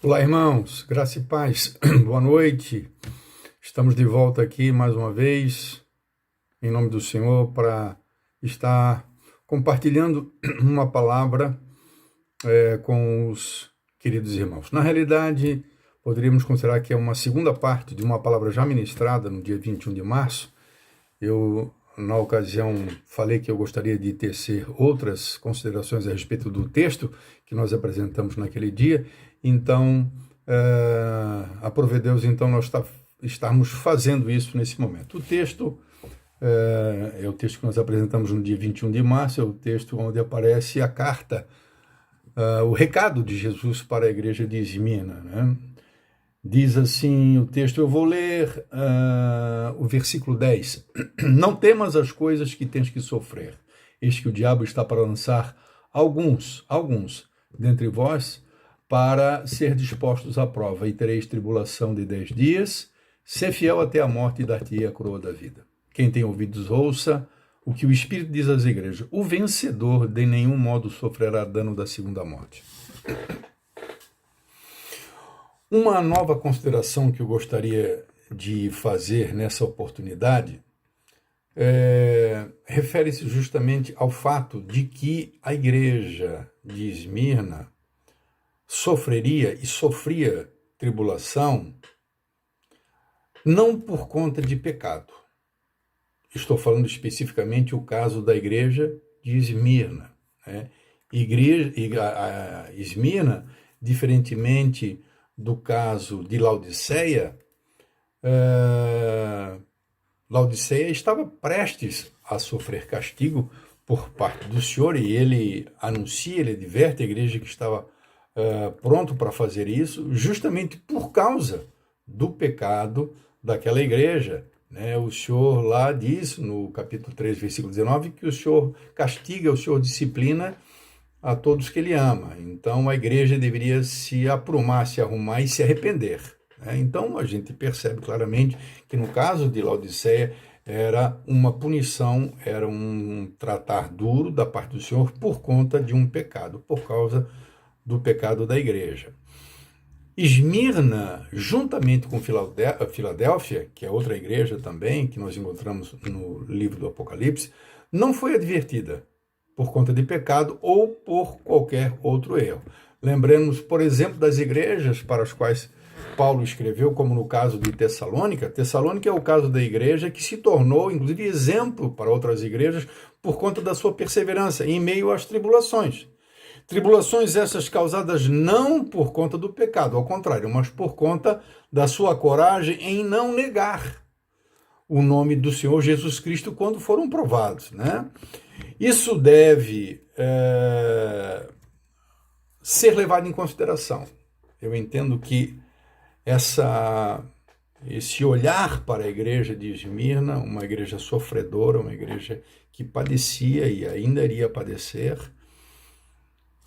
Olá, irmãos, graça e paz, boa noite. Estamos de volta aqui mais uma vez, em nome do Senhor, para estar compartilhando uma palavra com os queridos irmãos. Na realidade, poderíamos considerar que é uma segunda parte de uma palavra já ministrada no dia 21 de março. Eu, na ocasião, falei que eu gostaria de tecer outras considerações a respeito do texto que nós apresentamos naquele dia. Então, aprove Deus, então, nós estamos fazendo isso nesse momento. O texto é o texto que nós apresentamos no dia 21 de março, é o texto onde aparece a carta, o recado de Jesus para a igreja de Esmirna, né? Diz assim o texto, eu vou ler o versículo 10. Não temas as coisas que tens que sofrer. Eis que o diabo está para lançar alguns dentre vós, para ser dispostos à prova, e tereis tribulação de 10 dias, ser fiel até a morte e dar-te-ei a coroa da vida. Quem tem ouvidos, ouça o que o Espírito diz às igrejas. O vencedor de nenhum modo sofrerá dano da segunda morte. Uma nova consideração que eu gostaria de fazer nessa oportunidade refere-se justamente ao fato de que a igreja de Esmirna sofreria e sofria tribulação não por conta de pecado. Estou falando especificamente o caso da igreja de Esmirna, né? Esmirna, diferentemente do caso de Laodiceia, Laodiceia estava prestes a sofrer castigo por parte do Senhor, e ele anuncia, ele adverte a igreja que estava pronto para fazer isso, justamente por causa do pecado daquela igreja, né? O Senhor lá diz, no capítulo 3, versículo 19, que o Senhor castiga, o Senhor disciplina a todos que ele ama. Então a igreja deveria se aprumar, se arrumar e se arrepender, né? Então a gente percebe claramente que no caso de Laodiceia era uma punição, era um tratar duro da parte do Senhor por conta de um pecado, por causa do pecado da igreja. Esmirna, juntamente com Filadélfia, que é outra igreja também, que nós encontramos no livro do Apocalipse, não foi advertida por conta de pecado ou por qualquer outro erro. Lembremos, por exemplo, das igrejas para as quais Paulo escreveu, como no caso de Tessalônica. Tessalônica é o caso da igreja que se tornou, inclusive, exemplo para outras igrejas por conta da sua perseverança em meio às tribulações. Tribulações essas causadas não por conta do pecado, ao contrário, mas por conta da sua coragem em não negar o nome do Senhor Jesus Cristo quando foram provados, né? Isso deve ser levado em consideração. Eu entendo que esse olhar para a igreja de Esmirna, uma igreja sofredora, uma igreja que padecia e ainda iria padecer,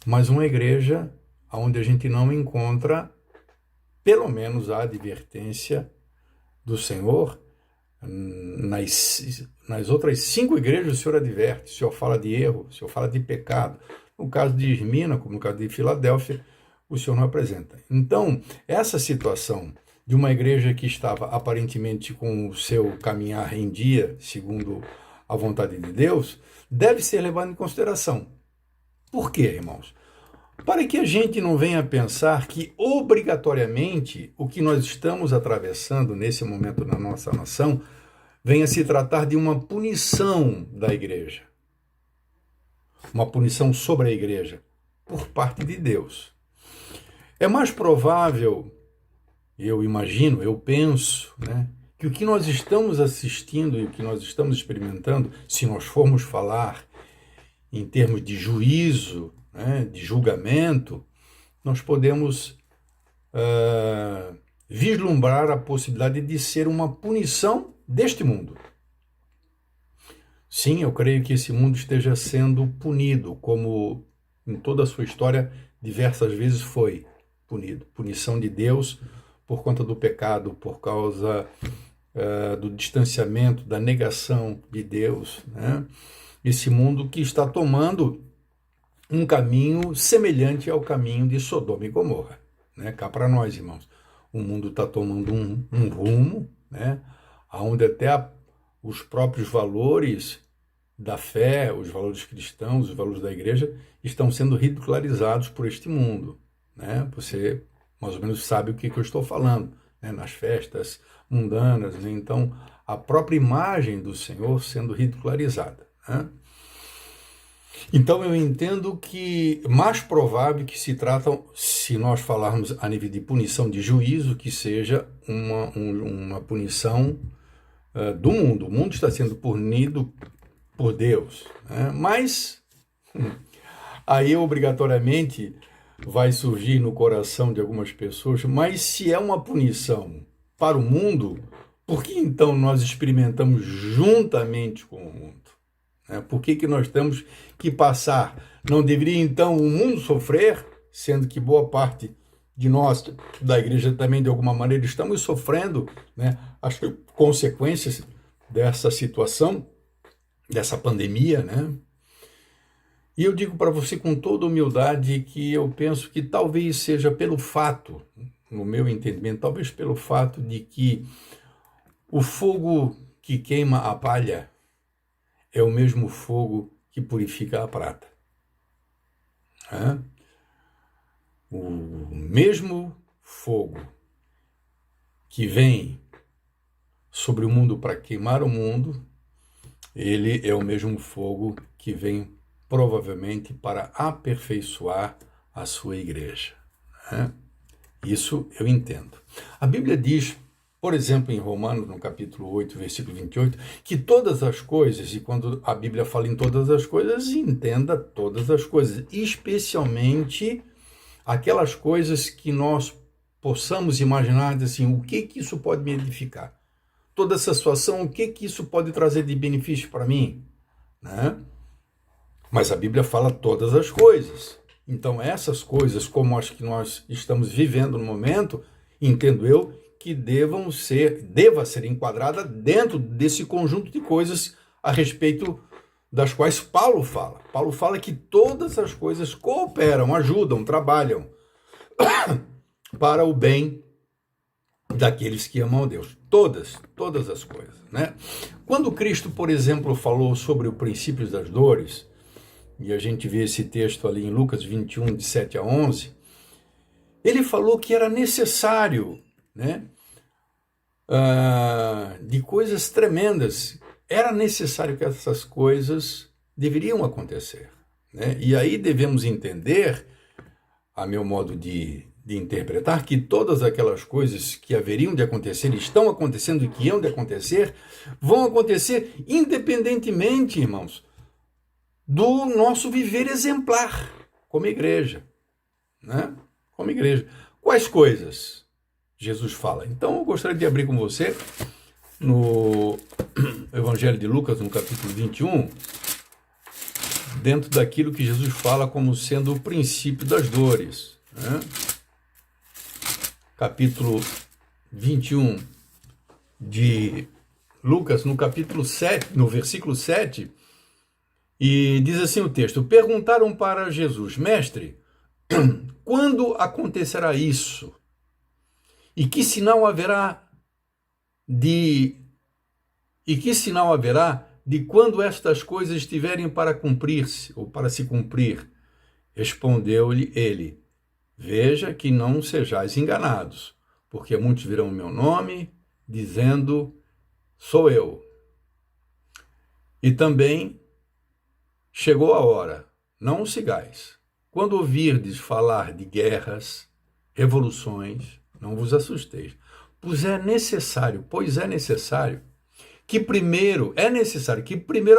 mas uma igreja onde a gente não encontra, pelo menos, a advertência do Senhor. Nas outras 5 igrejas o Senhor adverte, o Senhor fala de erro, o Senhor fala de pecado. No caso de Esmirna, como no caso de Filadélfia, o Senhor não apresenta. Então, essa situação de uma igreja que estava aparentemente com o seu caminhar em dia, segundo a vontade de Deus, deve ser levada em consideração. Por quê, irmãos? Para que a gente não venha pensar que, obrigatoriamente, o que nós estamos atravessando nesse momento na nossa nação venha se tratar de uma punição da igreja. Uma punição sobre a igreja, por parte de Deus. É mais provável, eu imagino, eu penso, né, que o que nós estamos assistindo e o que nós estamos experimentando, se nós formos falar em termos de juízo, de julgamento, nós podemos vislumbrar a possibilidade de ser uma punição deste mundo. Sim, eu creio que esse mundo esteja sendo punido, como em toda a sua história diversas vezes foi punido. Punição de Deus por conta do pecado, por causa do distanciamento, da negação de Deus, né? Esse mundo que está tomando um caminho semelhante ao caminho de Sodoma e Gomorra, né? Cá para nós, irmãos, o mundo está tomando um rumo, né? Onde até os próprios valores da fé, os valores cristãos, os valores da igreja, estão sendo ridicularizados por este mundo, né? Você mais ou menos sabe o que eu estou falando, né? Nas festas mundanas, né? Então, a própria imagem do Senhor sendo ridicularizada, né? Então, eu entendo que mais provável que se tratam, se nós falarmos a nível de punição de juízo, que seja uma punição do mundo. O mundo está sendo punido por Deus, né? Mas aí obrigatoriamente vai surgir no coração de algumas pessoas, mas se é uma punição para o mundo, por que então nós experimentamos juntamente com o mundo? Por que nós temos que passar? Não deveria então o mundo sofrer, sendo que boa parte de nós, da igreja também, de alguma maneira, estamos sofrendo, né, as consequências dessa situação, dessa pandemia, né? E eu digo para você com toda humildade que eu penso que talvez seja pelo fato, no meu entendimento, talvez pelo fato de que o fogo que queima a palha é o mesmo fogo que purifica a prata. O mesmo fogo que vem sobre o mundo para queimar o mundo, ele é o mesmo fogo que vem provavelmente para aperfeiçoar a sua igreja. Isso eu entendo. A Bíblia diz, por exemplo, em Romanos, no capítulo 8, versículo 28, que todas as coisas, e quando a Bíblia fala em todas as coisas, entenda todas as coisas, especialmente aquelas coisas que nós possamos imaginar, assim, o que isso pode me edificar? Toda essa situação, o que isso pode trazer de benefício para mim? Né? Mas a Bíblia fala todas as coisas. Então, essas coisas, como as que nós estamos vivendo no momento, entendo eu, que deva ser enquadrada dentro desse conjunto de coisas a respeito das quais Paulo fala. Paulo fala que todas as coisas cooperam, ajudam, trabalham para o bem daqueles que amam a Deus. Todas as coisas, né? Quando Cristo, por exemplo, falou sobre o princípio das dores, e a gente vê esse texto ali em Lucas 21, de 7 a 11, ele falou que era necessário, né, de coisas tremendas. Era necessário que essas coisas deveriam acontecer, né? E aí devemos entender, a meu modo de interpretar, que todas aquelas coisas que haveriam de acontecer, estão acontecendo e que hão de acontecer, vão acontecer independentemente, irmãos, do nosso viver exemplar como igreja, né? Como igreja. Quais coisas Jesus fala? Então eu gostaria de abrir com você no Evangelho de Lucas, no capítulo 21, dentro daquilo que Jesus fala como sendo o princípio das dores, né? Capítulo 21 de Lucas, no capítulo 7, no versículo 7, e diz assim o texto: perguntaram para Jesus: mestre, quando acontecerá isso? E que sinal haverá de quando estas coisas estiverem para cumprir-se ou para se cumprir? Respondeu-lhe ele: veja que não sejais enganados, porque muitos virão em meu nome, dizendo: sou eu. E também chegou a hora, não o sigais. Quando ouvirdes falar de guerras, revoluções, não vos assusteis, pois é necessário que primeiro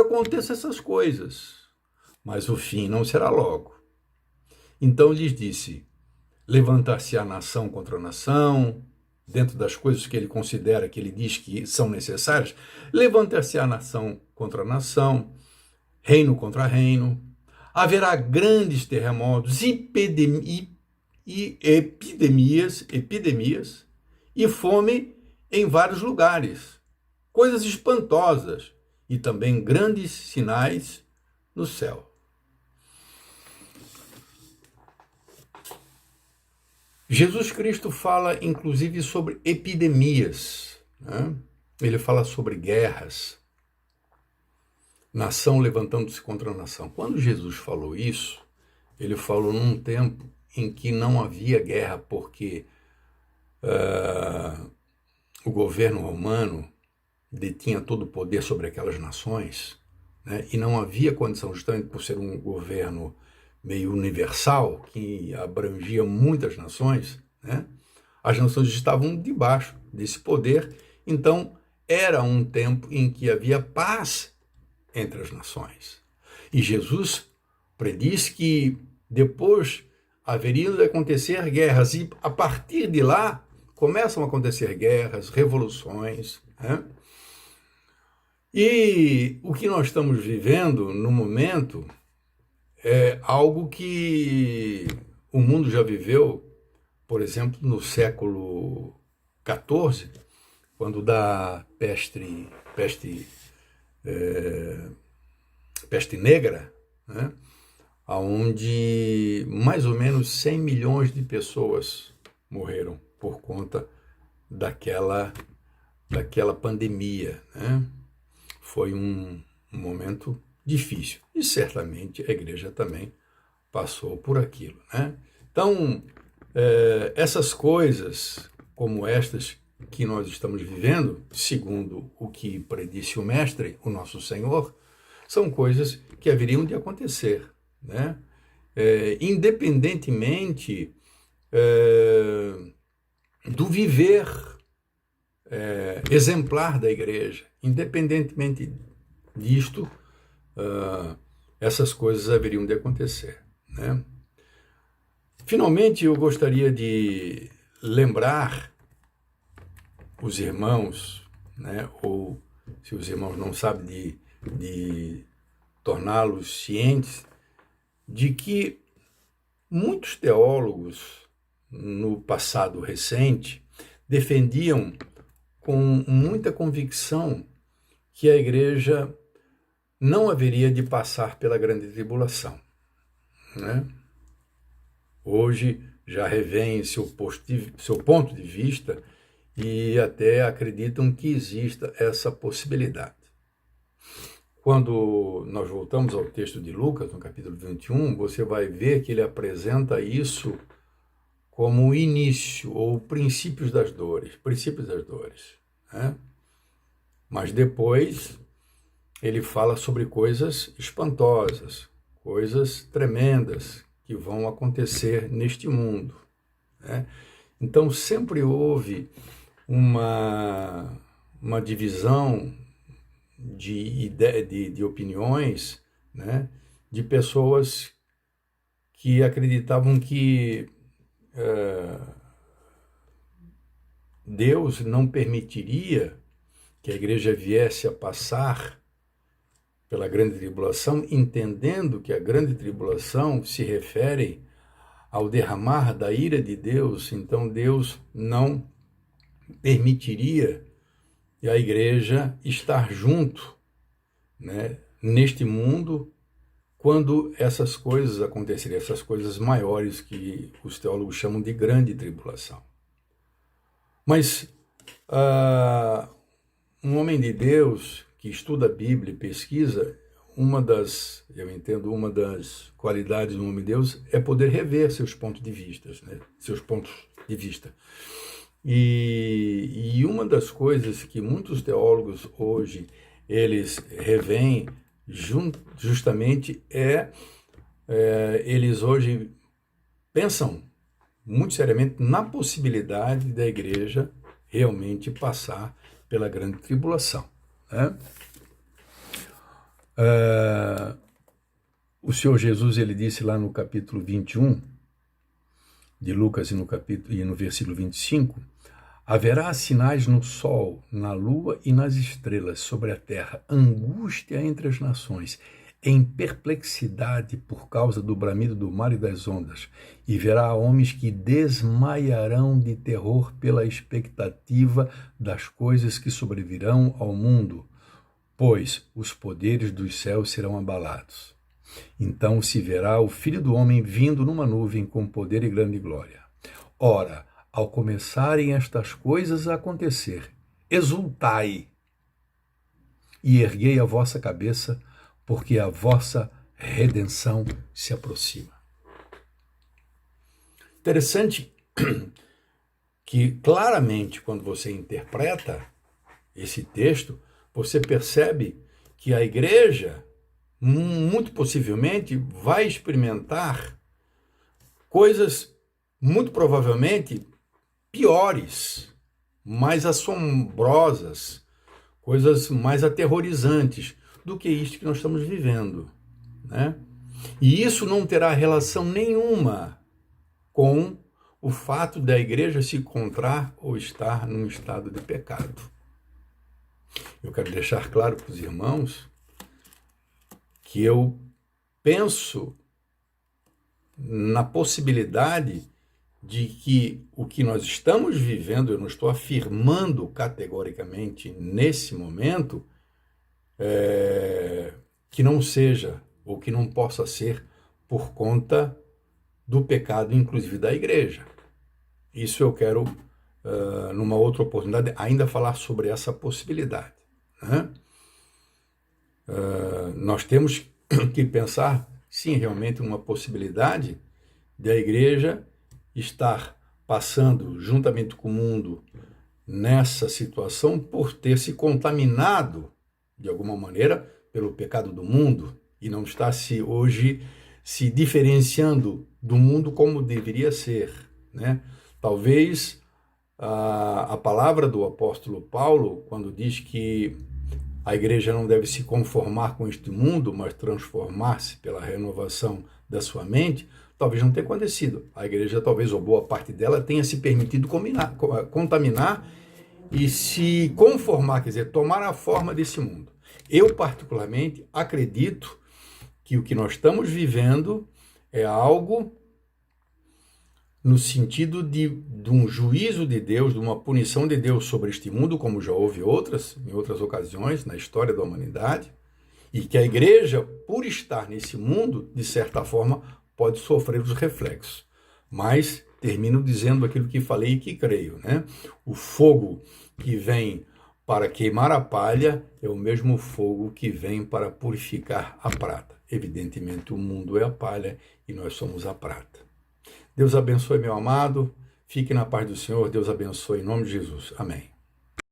aconteçam essas coisas, mas o fim não será logo. Então lhes disse: levantar-se a nação contra a nação, dentro das coisas que ele considera, que ele diz que são necessárias, levantar-se a nação contra a nação, reino contra reino, haverá grandes terremotos, epidemias e fome em vários lugares, coisas espantosas e também grandes sinais no céu. Jesus Cristo fala, inclusive, sobre epidemias, né? Ele fala sobre guerras, nação levantando-se contra a nação. Quando Jesus falou isso, ele falou num tempo em que não havia guerra, porque o governo romano detinha todo o poder sobre aquelas nações, né? E não havia condição, justamente por ser um governo meio universal, que abrangia muitas nações, né? As nações estavam debaixo desse poder, então era um tempo em que havia paz entre as nações. E Jesus prediz que depois haveriam de acontecer guerras, e a partir de lá começam a acontecer guerras, revoluções, né? E o que nós estamos vivendo no momento é algo que o mundo já viveu, por exemplo, no século XIV, quando da peste negra, né? Onde mais ou menos 100 milhões de pessoas morreram por conta daquela pandemia, né? Foi um momento difícil e certamente a igreja também passou por aquilo, né? Então, essas coisas como estas que nós estamos vivendo, segundo o que predisse o Mestre, o nosso Senhor, são coisas que haveriam de acontecer, né? Independentemente do viver exemplar da igreja, independentemente disto, essas coisas haveriam de acontecer, né? Finalmente, eu gostaria de lembrar os irmãos, né, ou se os irmãos não sabem, de torná-los cientes de que muitos teólogos no passado recente defendiam com muita convicção que a igreja não haveria de passar pela grande tribulação, né? Hoje já revêem seu ponto de vista e até acreditam que exista essa possibilidade. Quando nós voltamos ao texto de Lucas, no capítulo 21, você vai ver que ele apresenta isso como o início ou princípios das dores, né? Mas depois ele fala sobre coisas espantosas, coisas tremendas que vão acontecer neste mundo, né? Então sempre houve uma divisão de opiniões, né? De pessoas que acreditavam que Deus não permitiria que a igreja viesse a passar pela grande tribulação, entendendo que a grande tribulação se refere ao derramar da ira de Deus. Então Deus não permitiria a igreja estar junto, né, neste mundo quando essas coisas aconteceriam, essas coisas maiores que os teólogos chamam de grande tribulação. Mas um homem de Deus que estuda a Bíblia e pesquisa, eu entendo, uma das qualidades do homem de Deus é poder rever seus pontos de vista, né? E uma das coisas que muitos teólogos hoje, eles revêem justamente eles hoje pensam muito seriamente na possibilidade da igreja realmente passar pela grande tribulação, né? O Senhor Jesus, ele disse lá no capítulo 21 de Lucas e no versículo 25, haverá sinais no sol, na lua e nas estrelas, sobre a terra, angústia entre as nações, em perplexidade por causa do bramido do mar e das ondas, e verá homens que desmaiarão de terror pela expectativa das coisas que sobrevirão ao mundo, pois os poderes dos céus serão abalados. Então se verá o Filho do Homem vindo numa nuvem com poder e grande glória. Ora, ao começarem estas coisas a acontecer, exultai e erguei a vossa cabeça, porque a vossa redenção se aproxima. Interessante que claramente quando você interpreta esse texto, você percebe que a igreja, muito possivelmente, vai experimentar coisas, muito provavelmente, piores, mais assombrosas, coisas mais aterrorizantes do que isto que nós estamos vivendo, né? E isso não terá relação nenhuma com o fato da igreja se encontrar ou estar num estado de pecado. Eu quero deixar claro para os irmãos que eu penso na possibilidade de que o que nós estamos vivendo, eu não estou afirmando categoricamente nesse momento, que não seja ou que não possa ser por conta do pecado, inclusive da igreja. Isso eu quero, numa outra oportunidade, ainda falar sobre essa possibilidade, né? Nós temos que pensar, sim, realmente uma possibilidade da igreja estar passando juntamente com o mundo nessa situação por ter se contaminado, de alguma maneira, pelo pecado do mundo e não está hoje se diferenciando do mundo como deveria ser, né? Talvez a palavra do apóstolo Paulo, quando diz que a igreja não deve se conformar com este mundo, mas transformar-se pela renovação da sua mente, talvez não tenha acontecido. A igreja, talvez, ou boa parte dela, tenha se permitido contaminar e se conformar, quer dizer, tomar a forma desse mundo. Eu, particularmente, acredito que o que nós estamos vivendo é algo no sentido de um juízo de Deus, de uma punição de Deus sobre este mundo, como já houve em outras ocasiões na história da humanidade, e que a igreja, por estar nesse mundo, de certa forma, pode sofrer os reflexos. Mas termino dizendo aquilo que falei e que creio, né? O fogo que vem para queimar a palha é o mesmo fogo que vem para purificar a prata. Evidentemente, o mundo é a palha e nós somos a prata. Deus abençoe, meu amado. Fique na paz do Senhor. Deus abençoe em nome de Jesus. Amém.